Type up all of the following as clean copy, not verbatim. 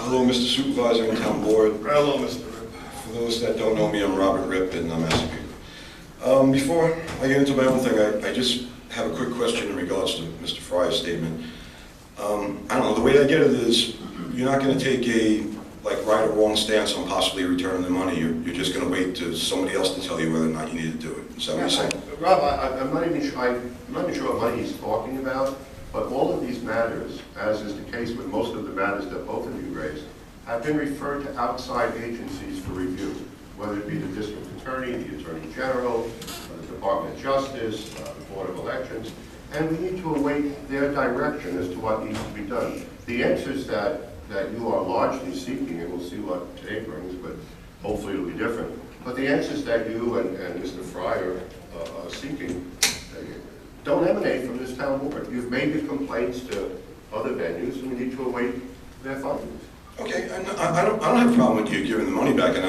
Hello, Mr. Supervisor and Town Board. Hello, Mr. Rip. For those that don't know me, I'm Robert Ripp in Massachusetts. Before I get into my own thing, I just have a quick question in regards to Mr. Fry's statement. I don't know, the way I get it is, you're not going to take a right or wrong stance on possibly returning the money. You're just going to wait to somebody else to tell you whether or not you need to do it. Is that what you're saying? Rob, I'm not even sure what money he's talking about, but all of these matters, as is the case with most of the matters that both of you raised, have been referred to outside agencies for review, whether it be the district attorney, the attorney general, the Department of Justice, the Board of Elections, and we need to await their direction as to what needs to be done. The answers that you are largely seeking, and we'll see what today brings, but hopefully it'll be different. But the answers that you and Mr. Fry are seeking don't emanate from this town board. You've made the complaints to other venues, and we need to await their findings. Okay, I don't have a problem with you giving the money back, and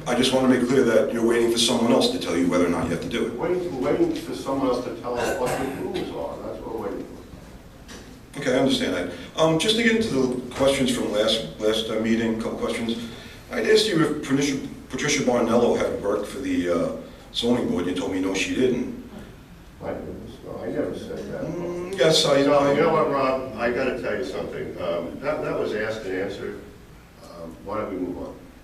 I just want to make clear that you're waiting for someone else to tell you whether or not you have to do it. We're waiting for someone else to tell us what the rules are. That's what we're waiting for. Okay, I understand that. Just to get into the questions from last meeting, a couple questions. I'd asked you if Patricia Barnello had worked for the zoning board. You told me no, she didn't. My goodness, no, I never said that. Yes, I know. You know what, Rob? I got to tell you something. That was asked and answered. Why don't we move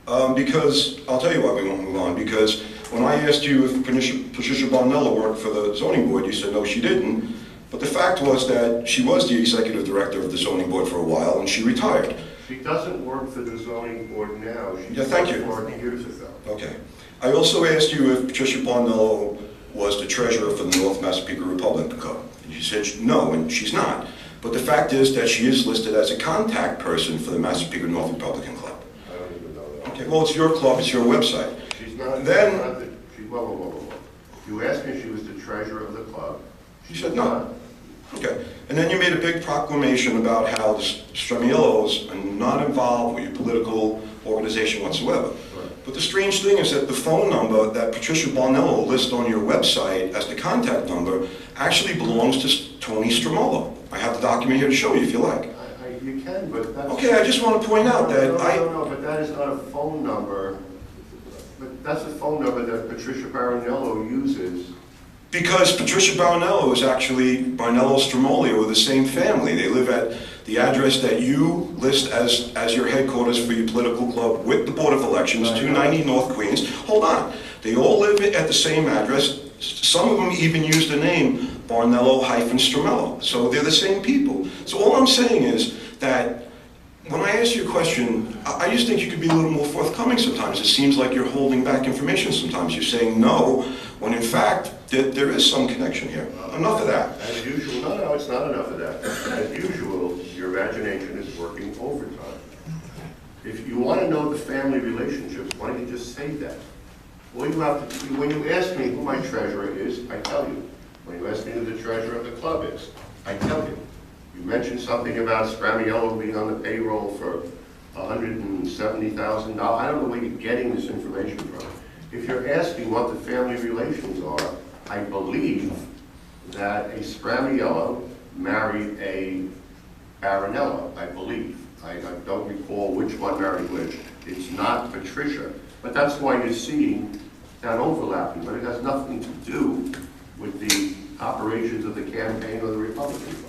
on? Because, I'll tell you why we won't move on, because when I asked you if Patricia Barnello worked for the zoning board, you said no, she didn't. But the fact was that she was the executive director of the zoning board for a while, and she retired. She doesn't work for the zoning board now. She thank you. 40 years ago. Okay. I also asked you if Patricia Barnello was the treasurer for the North Massapequa Republican Club. And you said no, and she's not. But the fact is that she is listed as a contact person for the Massapequa North Republican Club. I don't even know that. Okay, well, it's your club, it's your website. She's not. Then, whoa. You asked me if she was the treasurer of the club. You said no. Okay. And then you made a big proclamation about how the Stramiellos are not involved with your political organization whatsoever. Right. But the strange thing is that the phone number that Patricia Barnello lists on your website as the contact number actually belongs to Tony Stromolo. I have the document here to show you if you like. You can, but that's... Okay, I just want to point out that No, but that is not a phone number. But that's a phone number that Patricia Barnello uses. Because Patricia Barnello is actually Barnello Stromoli, with the same family. They live at the address that you list as your headquarters for your political club with the Board of Elections, 290 North Queens. Hold on. They all live at the same address. Some of them even use the name Barnello-Stromello. So they're the same people. So all I'm saying is that when I ask you a question, I just think you could be a little more forthcoming sometimes. It seems like you're holding back information sometimes. You're saying no, when in fact, there is some connection here. Enough of that. As usual, no, it's not enough of that. As usual, your imagination is working overtime. If you want to know the family relationships, why don't you just say that? All you have to do, when you ask me who my treasurer is, I tell you. When you ask me who the treasurer of the club is, I tell you. You mentioned something about Stramiello being on the payroll for $170,000. I don't know where you're getting this information from. If you're asking what the family relations are, I believe that a Stramiello married a Baronello, I believe. I don't recall which one married which. It's not Patricia. But that's why you're seeing that overlapping. But it has nothing to do with the operations of the campaign or the Republican Party.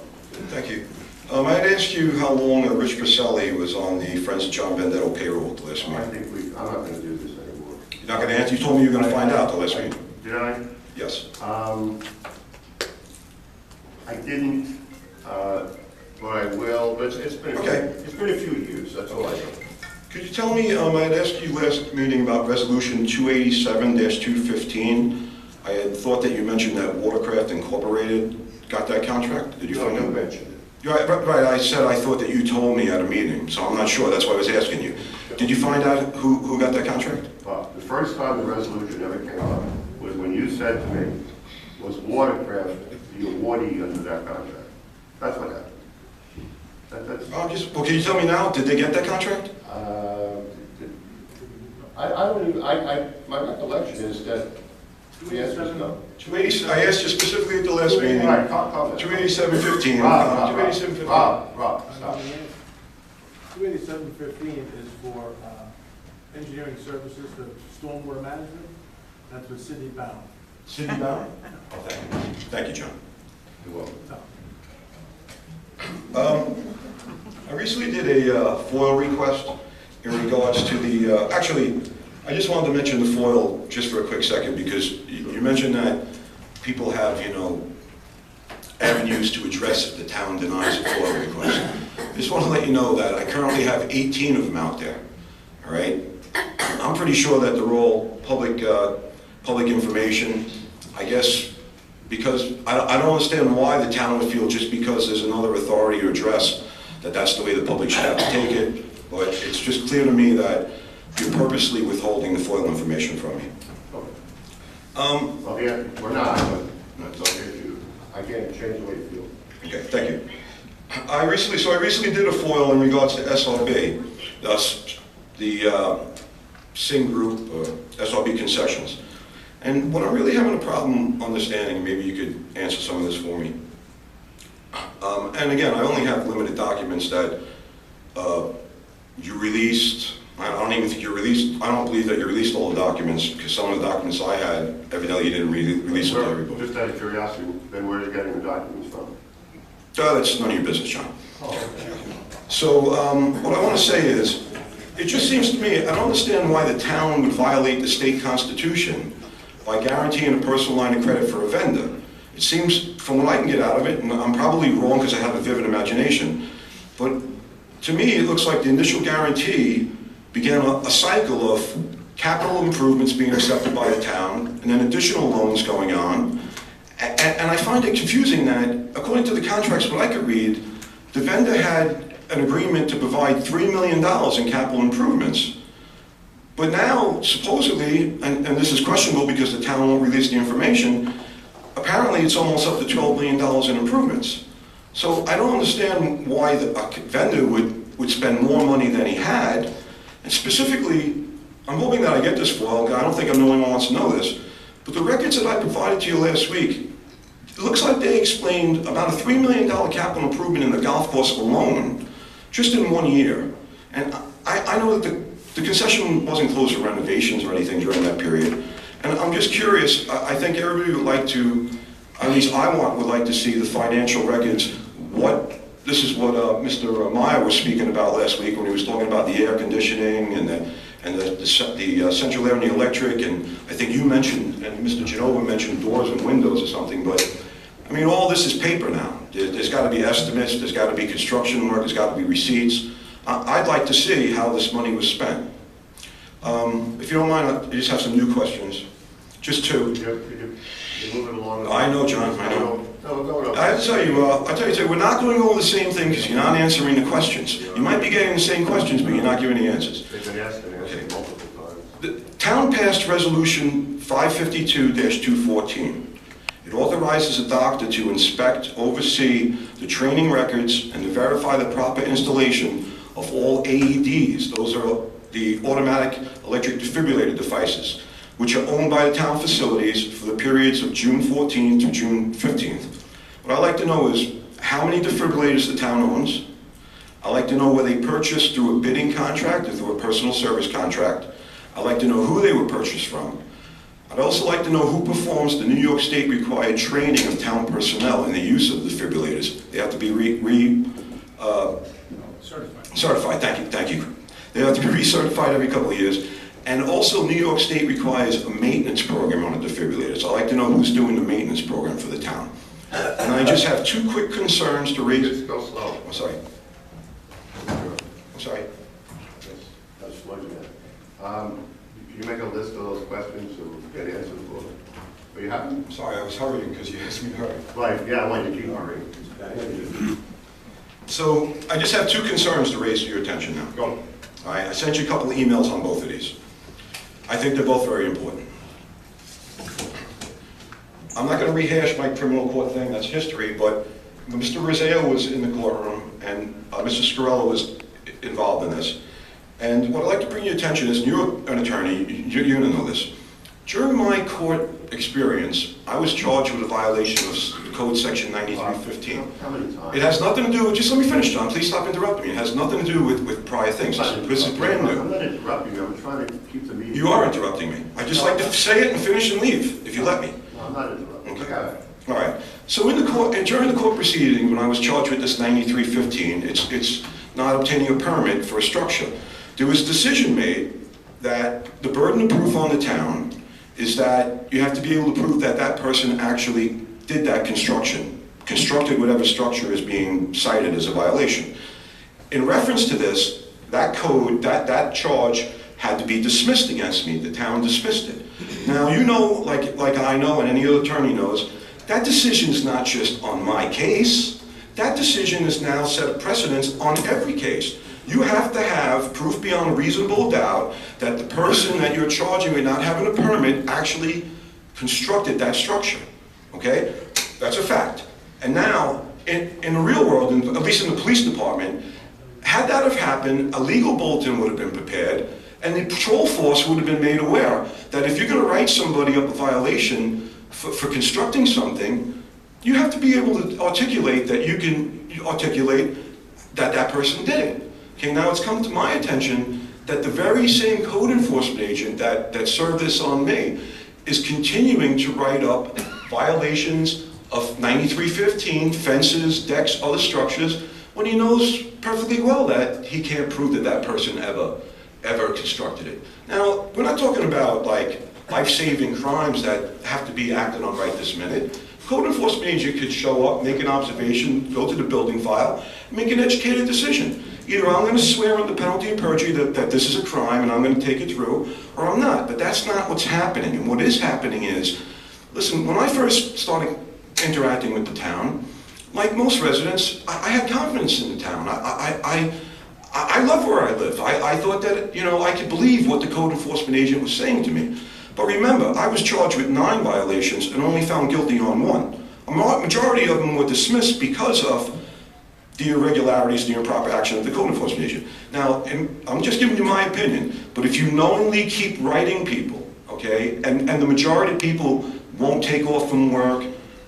Thank you. I'd asked you how long Rich Griselli was on the Friends of John Venditto payroll at the last meeting. I'm not going to do this anymore. You're not going to answer? You told me you were going to find out the last meeting. Did I? Yes. I didn't, but I will. But it's been a few years. That's all I know. Could you tell me, I'd asked you last meeting about Resolution 287-215. I had thought that you mentioned that Watercraft Incorporated got that contract. Did you find out? No, you mentioned it. Right, I said I thought that you told me at a meeting, so I'm not sure. That's why I was asking you. Did you find out who got that contract? Well, the first time the resolution ever came up was when you said to me, was Watercraft the awardee under that contract? That's what happened. Well, can you tell me now, did they get that contract? My recollection is that the answer is no. 280, I asked you specifically at the last meeting. Right, 287-15. Rob, stop. 28715 is for engineering services for stormwater management. That's with Sidney Bound. Sidney Bound? Oh, thank you. Thank you, John. You're welcome. I recently did a FOIL request in regards to the, actually, I just wanted to mention the FOIL just for a quick second, because you mentioned that people have, you know, avenues to address if the town denies a FOIL request. I just want to let you know that I currently have 18 of them out there, all right? I'm pretty sure that they're all public information. I guess because I don't understand why the town would feel just because there's another authority to address that that's the way the public should have to take it, but it's just clear to me that you're purposely withholding the FOIL information from me. Well, yeah, we're not, but that's okay if you, I can't change the way you feel. Okay, thank you. I recently did a FOIL in regards to SRB, thus the Singh Group, SRB concessions. And what I'm really having a problem understanding, maybe you could answer some of this for me. And again, I only have limited documents that you released. I don't even think you released, I don't believe that you released all the documents, because some of the documents I had, evidently you didn't release them to everybody. Just out of curiosity, then where are you getting the documents from? That's none of your business, John. So what I want to say is, it just seems to me, I don't understand why the town would violate the state constitution by guaranteeing a personal line of credit for a vendor. It seems, from what I can get out of it, and I'm probably wrong because I have a vivid imagination, but to me it looks like the initial guarantee began a cycle of capital improvements being accepted by the town, and then additional loans going on. And I find it confusing that, according to the contracts, what I could read, the vendor had an agreement to provide $3 million in capital improvements. But now, supposedly, and this is questionable because the town won't release the information, apparently it's almost up to $12 million in improvements. So I don't understand why a vendor would spend more money than he had. And specifically, I'm hoping that I get this FOIL. I don't think I'm the only one who wants to know this. But the records that I provided to you last week, it looks like they explained about a $3 million capital improvement in the golf course alone, just in 1 year. And I know that the concession wasn't closed for renovations or anything during that period. And I'm just curious, I think everybody would like to, at least I would like to see the financial records. This is what Mr. Meyer was speaking about last week when he was talking about the air conditioning and the central air and the electric, and I think you mentioned, and Mr. Genova mentioned doors and windows or something, but I mean, all this is paper now. There's got to be estimates, there's got to be construction work, there's got to be receipts. I'd like to see how this money was spent. If you don't mind, I just have some new questions. Just two. You're moving along. I know, John, I know. No. I have to tell you, we're not going over the same thing because you're not answering the questions. You might be getting the same questions, but you're not giving the answers. They've been asked and answered multiple times. The town passed resolution 552-214. It authorizes a doctor to inspect, oversee the training records, and to verify the proper installation of all AEDs. Those are the automatic electric defibrillator devices, which are owned by the town facilities for the periods of June 14th to June 15th. What I'd like to know is how many defibrillators the town owns. I'd like to know whether they purchased through a bidding contract or through a personal service contract. I'd like to know who they were purchased from. I'd also like to know who performs the New York State required training of town personnel in the use of defibrillators. They have to be certified. Thank you. They have to be recertified every couple of years. And also, New York State requires a maintenance program on a defibrillator. So I'd like to know who's doing the maintenance program for the town. And I just have two quick concerns to raise. Just go slow. I'm sorry. That's sludging it. You make a list of those questions so we'll get answers for them. But you haven't? I'm sorry, I was hurrying because you asked me to hurry. Right, yeah, I want you to keep hurrying. So I just have two concerns to raise to your attention now. Go. All right, I sent you a couple of emails on both of these. I think they're both very important. I'm not going to rehash my criminal court thing, that's history, but Mr. Rizzeo was in the courtroom and Mr. Scarella was involved in this. And what I'd like to bring your attention is, and you're an attorney, you're going to know this. During my court experience, I was charged with a violation of Code Section 9315. How many times? It has nothing to do with, just let me finish, John, please stop interrupting me. It has nothing to do with prior things. This is brand new. I'm not interrupting you, I'm trying to keep the meeting. You are interrupting me. I just like to say it and finish and leave, if you let me. No, I'm not interrupting. Okay. All right. So in the court, during the court proceeding, when I was charged with this 9315, it's not obtaining a permit for a structure. There was a decision made that the burden of proof on the town is that you have to be able to prove that that person actually did that construction, constructed whatever structure is being cited as a violation. In reference to this, that code, that charge had to be dismissed against me. The town dismissed it. Now, you know, like I know and any other attorney knows, that decision is not just on my case. That decision is now set a precedence on every case. You have to have proof beyond a reasonable doubt that the person that you're charging with not having a permit actually constructed that structure, okay? That's a fact. And now, in the real world, at least in the police department, had that have happened, a legal bulletin would have been prepared, and the patrol force would have been made aware that if you're going to write somebody up a violation for constructing something, you have to be able to articulate that you can articulate that that person did it. Okay, now it's come to my attention that the very same code enforcement agent that served this on me is continuing to write up violations of 9315, fences, decks, other structures, when he knows perfectly well that he can't prove that that person ever constructed it. Now, we're not talking about like life-saving crimes that have to be acted on right this minute. Code enforcement agent could show up, make an observation, go to the building file, make an educated decision. Either I'm going to swear under penalty of perjury that this is a crime and I'm going to take it through, or I'm not. But that's not what's happening. And what is happening is, listen, when I first started interacting with the town, like most residents, I had confidence in the town. I love where I live. I thought that, you know, I could believe what the code enforcement agent was saying to me. But remember, I was charged with 9 violations and only found guilty on 1. A majority of them were dismissed because of the irregularities, the improper action of the code enforcement agent. Now, I'm just giving you my opinion, but if you knowingly keep writing people, okay, and the majority of people won't take off from work,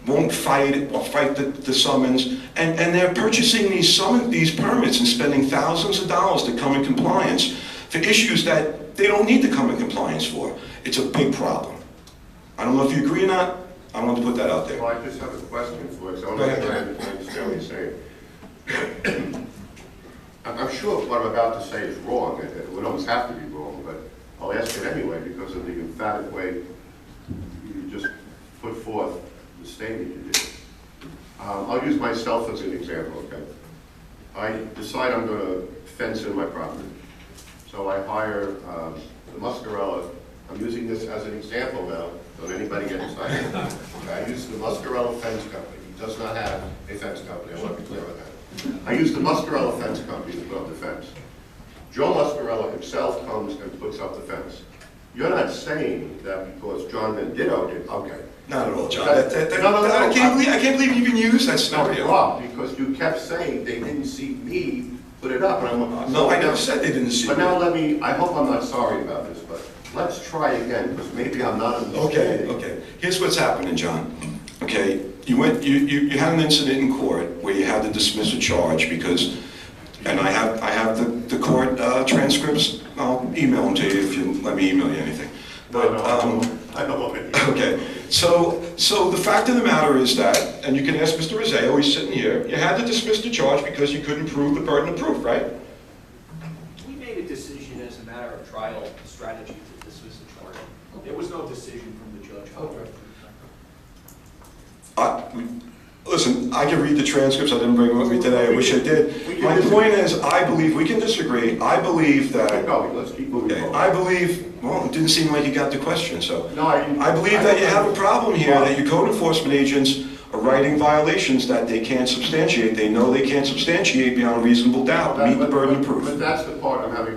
won't fight or fight the summons, and they're purchasing these permits and spending thousands of dollars to come in compliance for issues that they don't need to come in compliance for. It's a big problem. I don't know if you agree or not. I wanted to put that out there. Well, I just have a question for you, so I'm not sure I understand what you're saying. I'm sure what I'm about to say is wrong. It would almost have to be wrong, but I'll ask it anyway because of the emphatic way you just put forth the statement you did. I'll use myself as an example, okay? I decide I'm going to fence in my property. So I hire the Muscarella. I'm using this as an example now. Don't anybody get excited. Okay, I use the Muscarella Fence Company. He does not have a fence company. I want to be clear on that. I use the Muscarella Fence Company to put up the fence. Joe Muscarella himself comes and puts up the fence. You're not saying that because John Venditto did, okay. Not at all, John. I can't believe you even used that scenario. No, because you kept saying they didn't see me put it up. And I'm, no, I never said they didn't see But me. now let me, I hope I'm not sorry about this, but let's try again, because maybe I'm not understanding. Okay. Here's what's happening, John. Okay, you had an incident in court where you had to dismiss a charge because, and I have the court transcripts. I'll email them to you if you let me email you anything. But I don't want it. Okay. So the fact of the matter is that, and you can ask Mr. Rizzeo, he's sitting here, you had to dismiss the charge because you couldn't prove the burden of proof, right? We made a decision as a matter of trial strategy to dismiss the charge. There was no decision from the judge. Listen, I can read the transcripts. I didn't bring them with me today. I wish I did. My point is, I believe, we can disagree. I believe that... Keep going. Let's keep moving forward. I believe, well, it didn't seem like you got the question, so... No, I believe that you have a problem here, that your code enforcement agents are writing violations that they can't substantiate. They know they can't substantiate beyond reasonable doubt, meet the burden of proof. But that's the part I'm having...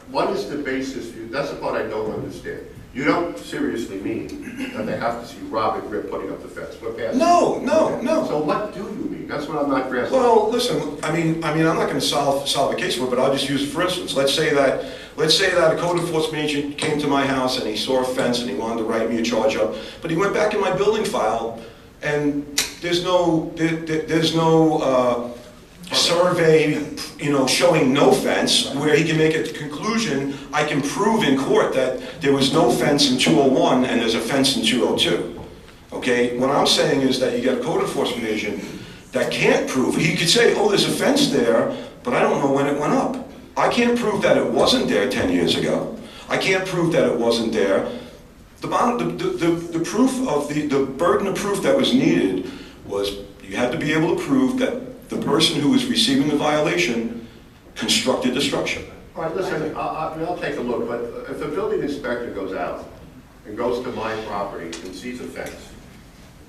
What is the basis for you? That's the part I don't understand. You don't seriously mean that they have to see Robert Grip putting up the fence. No. So what do you mean? That's what I'm not grasping. Well, listen, I mean, I'm not going to solve a case for it, but I'll just use it for instance. Let's say that Let's say that a code enforcement agent came to my house and he saw a fence and he wanted to write me a charge up, but he went back in my building file and there's no survey, showing no fence, where he can make a conclusion. I can prove in court that there was no fence in 201 and there's a fence in 202. Okay, what I'm saying is that you get a code enforcement agent that can't prove. He could say, oh, there's a fence there, but I don't know when it went up. I can't prove that it wasn't there 10 years ago. I can't prove that it wasn't there. The proof of the burden of proof that was needed was you had to be able to prove that the person who was receiving the violation constructed the structure. All right, listen, I'll take a look, but if a building inspector goes out and goes to my property and sees a fence,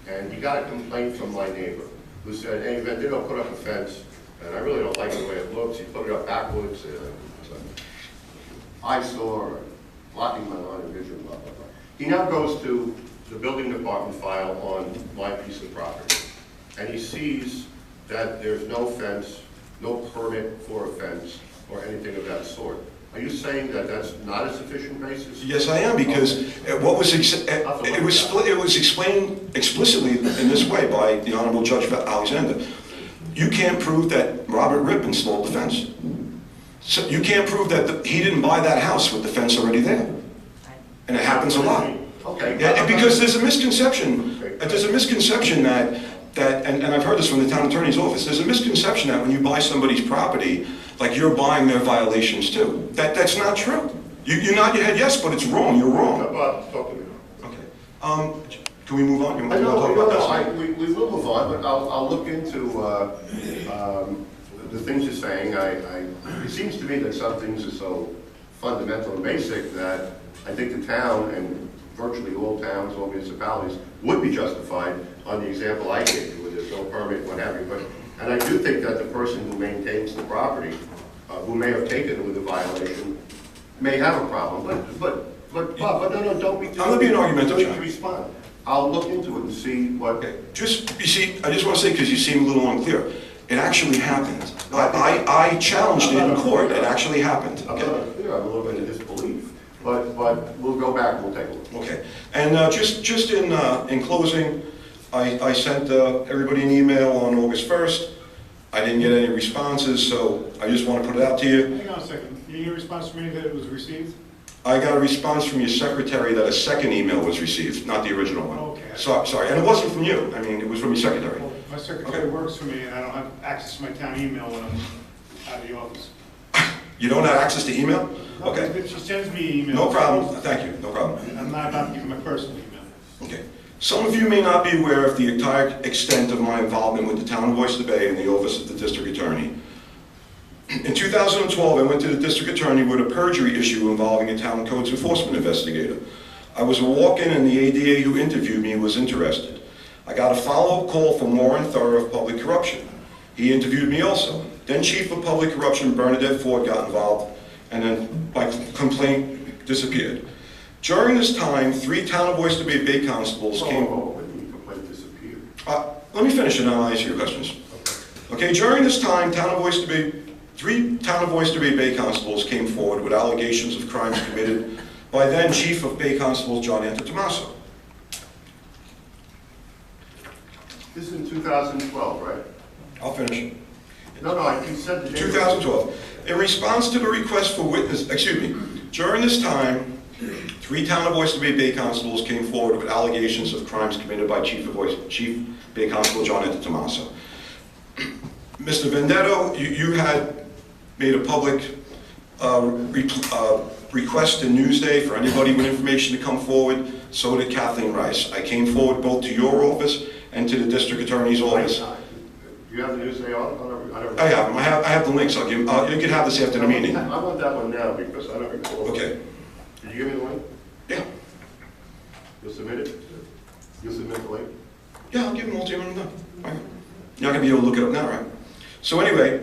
and he got a complaint from my neighbor who said, hey, VENDITTO put up a fence, and I really don't like the way it looks. He put it up backwards, it's an eyesore, blocking my line of vision, blah, blah, blah. He now goes to the building department file on my piece of property, and he sees that there's no fence, no permit for a fence, or anything of that sort. Are you saying that that's not a sufficient basis? Yes, I am, because what was it was explained explicitly in this way by the Honorable Judge Alexander. You can't prove that Robert Ripp installed the fence. So you can't prove that he didn't buy that house with the fence already there. And it happens a lot. Okay. Yeah, because there's a misconception. There's a misconception that and I've heard this from the town attorney's office. There's a misconception that when you buy somebody's property, like you're buying their violations too. That's not true. You nod your head yes, but it's wrong. You're wrong. Talk to me. Okay. Can we move on? We will move on, but I'll look into the things you're saying. It seems to me that some things are so fundamental and basic that I think the town, and virtually all towns, all municipalities, would be justified on the example I gave you, where there's no permit, what have you. And I do think that the person who maintains the property, who may have taken it with a violation, may have a problem. But no, don't be. I'm going to be an argumentative. Don't respond. I'll look into it and see what. Okay. I just want to say, because you seem a little unclear. It actually happened. I challenged it in court. It actually happened. I'm not unclear. I'm a little bit in disbelief. But we'll go back and we'll take a look. Okay. And just in closing, I sent everybody an email on August 1st. I didn't get any responses, so I just want to put it out to you. Hang on a second. You get a response from me that it was received? I got a response from your secretary that a second email was received, not the original one. Okay. Sorry, and it wasn't from you. I mean, it was from your secretary. Well, my secretary works for me, and I don't have access to my town email when I'm out of the office. You don't have access to email? No, Okay. she sends me emails. No problem. Thank you. No problem. I'm not about to give my personal email. Okay. Some of you may not be aware of the entire extent of my involvement with the town of Oyster Bay and the office of the district attorney. In 2012, I went to the district attorney with a perjury issue involving a town codes enforcement investigator. I was a walk-in and the ADA who interviewed me was interested. I got a follow-up call from Warren Thurr of Public Corruption. He interviewed me also. Then Chief of Public Corruption Bernadette Ford got involved, and then my complaint disappeared. During this time, 3 town of Oyster Bay Constables came... When did the complaint disappear? Let me finish and I'll answer your questions. Okay, during this time, 3 town of Oyster Bay Constables came forward with allegations of crimes committed by then Chief of Bay Constables John Antetomaso. This is in 2012, right? I'll finish. No, you said the date. 2012. In response to the request for witness, during this time, 3 town of Oyster Bay Constables came forward with allegations of crimes committed by Chief Bay Constable John Antetomaso. Mr. VENDITTO, you had made a public request in Newsday for anybody with information to come forward. So did Kathleen Rice. I came forward both to your office and to the district attorney's office. Do you have the Newsday on? I have them. I have the links. I'll give. You can have this after the meeting. I want that one now because I don't recall. Okay. Did you give me the link? Yeah. You'll submit it? You'll submit the link? Yeah, I'll give them all to you when I'm done. Okay. You're not going to be able to look it up now, right? So anyway,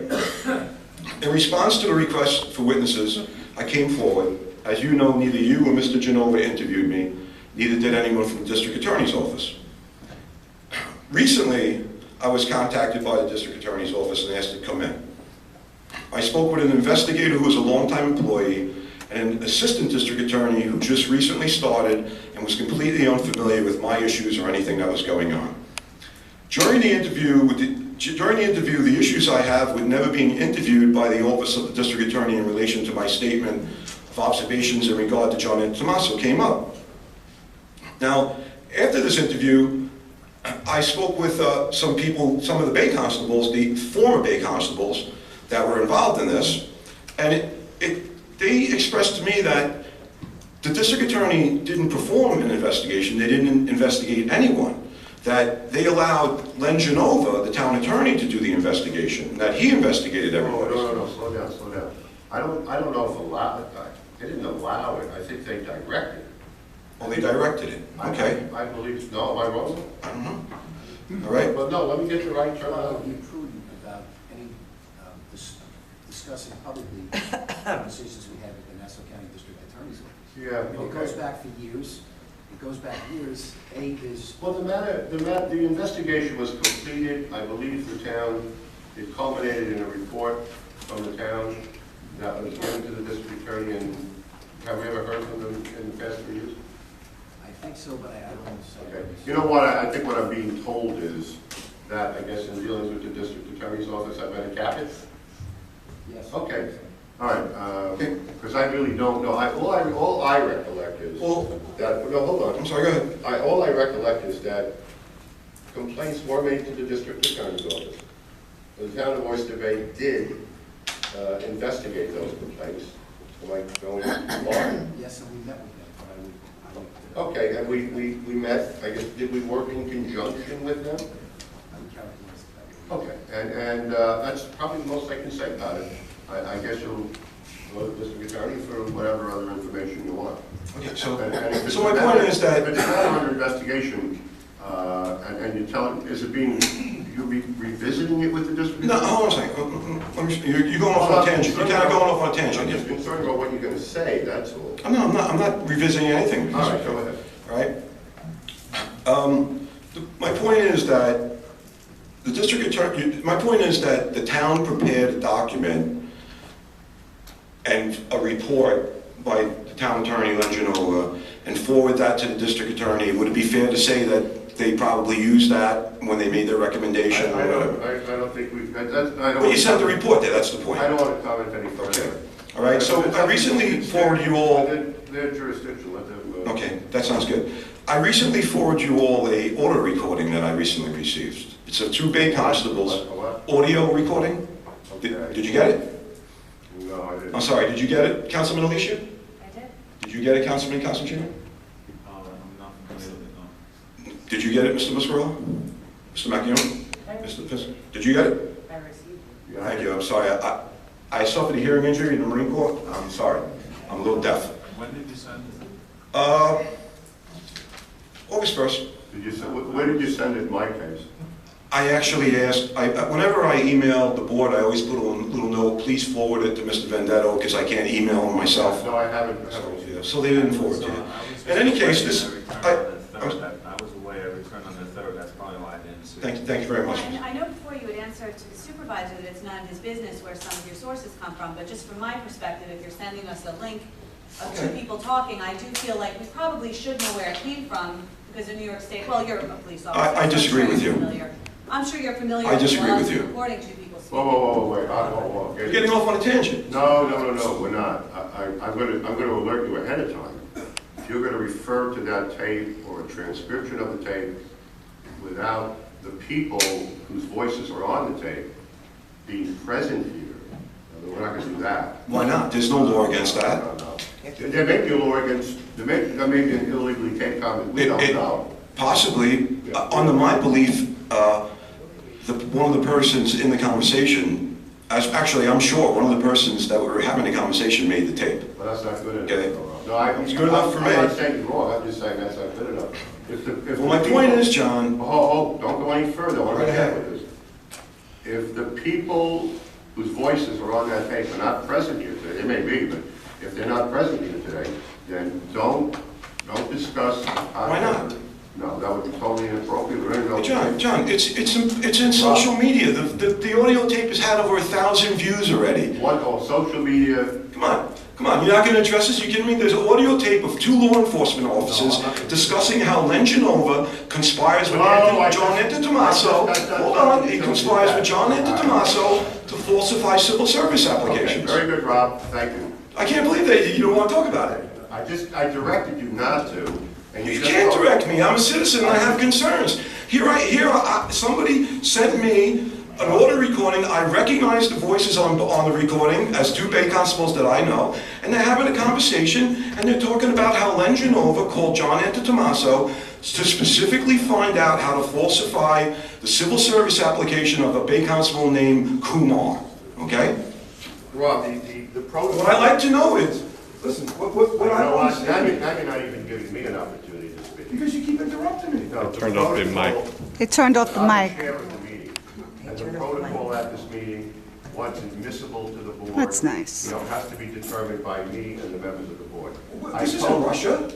in response to the request for witnesses, I came forward. As you know, neither you or Mr. Genova interviewed me, neither did anyone from the district attorney's office. Recently, I was contacted by the district attorney's office and asked to come in. I spoke with an investigator who was a longtime employee an assistant district attorney who just recently started and was completely unfamiliar with my issues or anything that was going on. During the interview, the issues I have with never being interviewed by the Office of the District Attorney in relation to my statement of observations in regard to John Antetomaso came up. Now, after this interview, I spoke with some people, some of the Bay Constables, the former Bay Constables that were involved in this, and they expressed to me that the district attorney didn't perform an investigation, they didn't investigate anyone, that they allowed Leonard Genova, the town attorney, to do the investigation, that he investigated everybody. No, slow down. I don't know if they didn't allow it, I think they directed it. Well, they directed it, okay? I believe, no, am I wrong? I don't know. All right? But no, let me get the right term. Well, be prudent about any discussing publicly conversations we had with the Nassau County District Attorney's Office. Yeah, I mean, it goes okay. back for years. It goes back years. There's Well, the investigation was completed. I believe the town, it culminated in a report from the town that was given to the district attorney, and have we ever heard from them in the past 3 years? I think so, but I don't say. Okay. You know what, I think what I'm being told is that, I guess, in dealings with the district attorney's office, I better cap it? Yes. Okay, all right, because I really don't know. All I recollect is that, no, hold on. I'm sorry, go ahead. All I recollect is that complaints were made to the district attorney's office. The town of Oyster Bay did investigate those complaints. Am I going wrong? Yes, and we met with them, but I would Okay, and we met, I guess, did we work in conjunction with them? characterize it that way. Okay, and that's probably the most I can say about it. I guess you'll go to the district attorney for whatever other information you want. Okay, so So my point is that... If it's not under investigation, and you tell it, is it being, you'll be revisiting it with the district? No, hold on a second. You're going off on a tangent. You're kind of going off on a I'm just tangent. concerned about what you're going to say, that's all. No, I'm not revisiting anything. All right, go ahead. All right? My point is that the district attorney, my point is that the town prepared a document and a report by the town attorney, Leonard Genova, and forward that to the district attorney. Would it be fair to say that they probably used that when they made their recommendation? I don't think we've, I don't. But you sent the report there, that's the point. I don't want to comment any further. Okay. All right, so I recently forwarded you all... Their jurisdiction, let them... Okay, that sounds good. I recently forwarded you all a audio recording that I recently received. It's a 2 Bay Constables audio recording. Did you get it? No, I didn't. I'm sorry, did you get it, Councilman Alicia? I did. Did you get it, Councilman Constantino? I'm not familiar with it, no. Did you get it, Mr. Muscarella? Mr. Macchione? Mr. Fisk? Did you get it? I received it. Yeah, Thank you, I'm sorry. I suffered a hearing injury in the Marine Corps. I'm sorry. I'm a little deaf. When did you send it? August 1st. Where did you send it in my case? I actually asked, whenever I emailed the board, I always put a little note, please forward it to Mr. Venditto, because I can't email him myself. No, I haven't. So they didn't forward to you. In any case, this... I was away, I returned on the 3rd, that's probably why I didn't see it. Thank you very much. And I know before you would answer to the supervisor that it's not his business where some of your sources come from, but just from my perspective, if you're sending us a link of 2 people talking, I do feel like we probably should know where it came from, because in New York State, well, you're a police officer. I disagree with you. I'm sure you're familiar I with disagree laws with you. reporting 2 people speaking. Whoa, wait, You're getting off on a tangent. No, we're not. I'm going to alert you ahead of time. If you're going to refer to that tape or a transcription of the tape without the people whose voices are on the tape being present here, we're not going to do that. Why not? There's no law against that. No. There may be a law against, there may be an illegally taped comment. We don't know. Possibly, under my belief, one of the persons in the conversation, actually I'm sure one of the persons that were having the conversation made the tape. Well, that's not good enough. Okay. No, It's good enough for me. I'm not saying you're wrong, I'm just saying that's not good enough. Well, my point is, John... don't go any further, I want to Right get ahead. with this. If the people whose voices are on that tape are not present here today, they may be, but if they're not present here today, then don't discuss... Why not? No, that would be totally inappropriate. John, it's in social media. The audio tape has had over 1,000 views already. Social media... Come on. Come on, you're not going to address this? You kidding me? There's an audio tape of 2 law enforcement officers discussing how Len Genova conspires with John Antetomaso. Hold on, he conspires with John Antetomaso to falsify civil service applications. Okay, very good, Rob. Thank you. I can't believe that you don't want to talk about it. I directed you not to. And You can't direct me. I'm a citizen and I have concerns. Somebody sent me an audio recording. I recognize the voices on the recording as 2 Bay Constables that I know, and they're having a conversation, and they're talking about how Len Genova called John Antetomaso to specifically find out how to falsify the civil service application of a Bay Constable named Kumar. Okay? Rob, the protocol... What I'd like to know is, listen, what I don't understand... Now you're not even giving me an opportunity to speak. Because you keep interrupting me. No, Turned off the mic. It turned off the I'm mic. the chair of the meeting, and the protocol at this meeting, what's admissible to the board... That's nice. Has to be determined by me and the members of the board. This isn't Russia.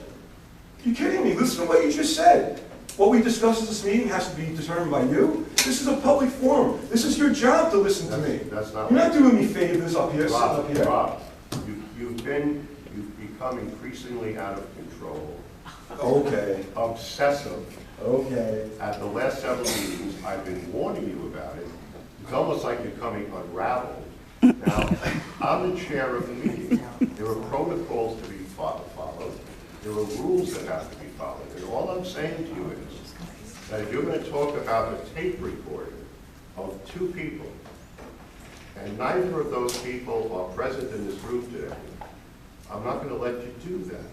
You kidding me? Listen to what you just said. What we discussed at this meeting has to be determined by you. This is a public forum. This is your job to listen to me. That's not... You're not doing me favors up here, sitting Rob, up here. Rob, you've become increasingly out of control. Okay. Obsessive. Okay. At the last several meetings, I've been warning you about it. It's almost like you're coming unraveled. Now, I'm the chair of the meeting. There are protocols to be followed. There are rules that have to be followed. And all I'm saying to you is that if you're going to talk about a tape recording of 2 people, and neither of those people are present in this room today, I'm not going to let you do that.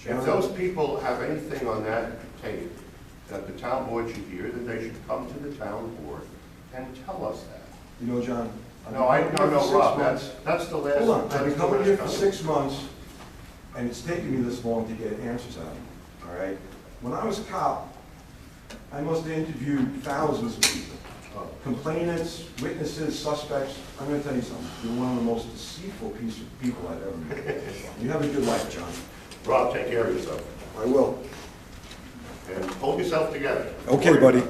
If those people have anything on that tape that the town board should hear, then they should come to the town board and tell us that. You know, John. No, Rob, that's the last. Hold on. I've been coming here for comment. 6 months, and it's taken me this long to get answers out of you. All right? When I was a cop, I must have interviewed thousands of people. Complainants, witnesses, suspects. I'm going to tell you something. You're one of the most deceitful people I've ever met. You have a good life, John. Rob, take care of yourself. I will. And hold yourself together. Okay, buddy.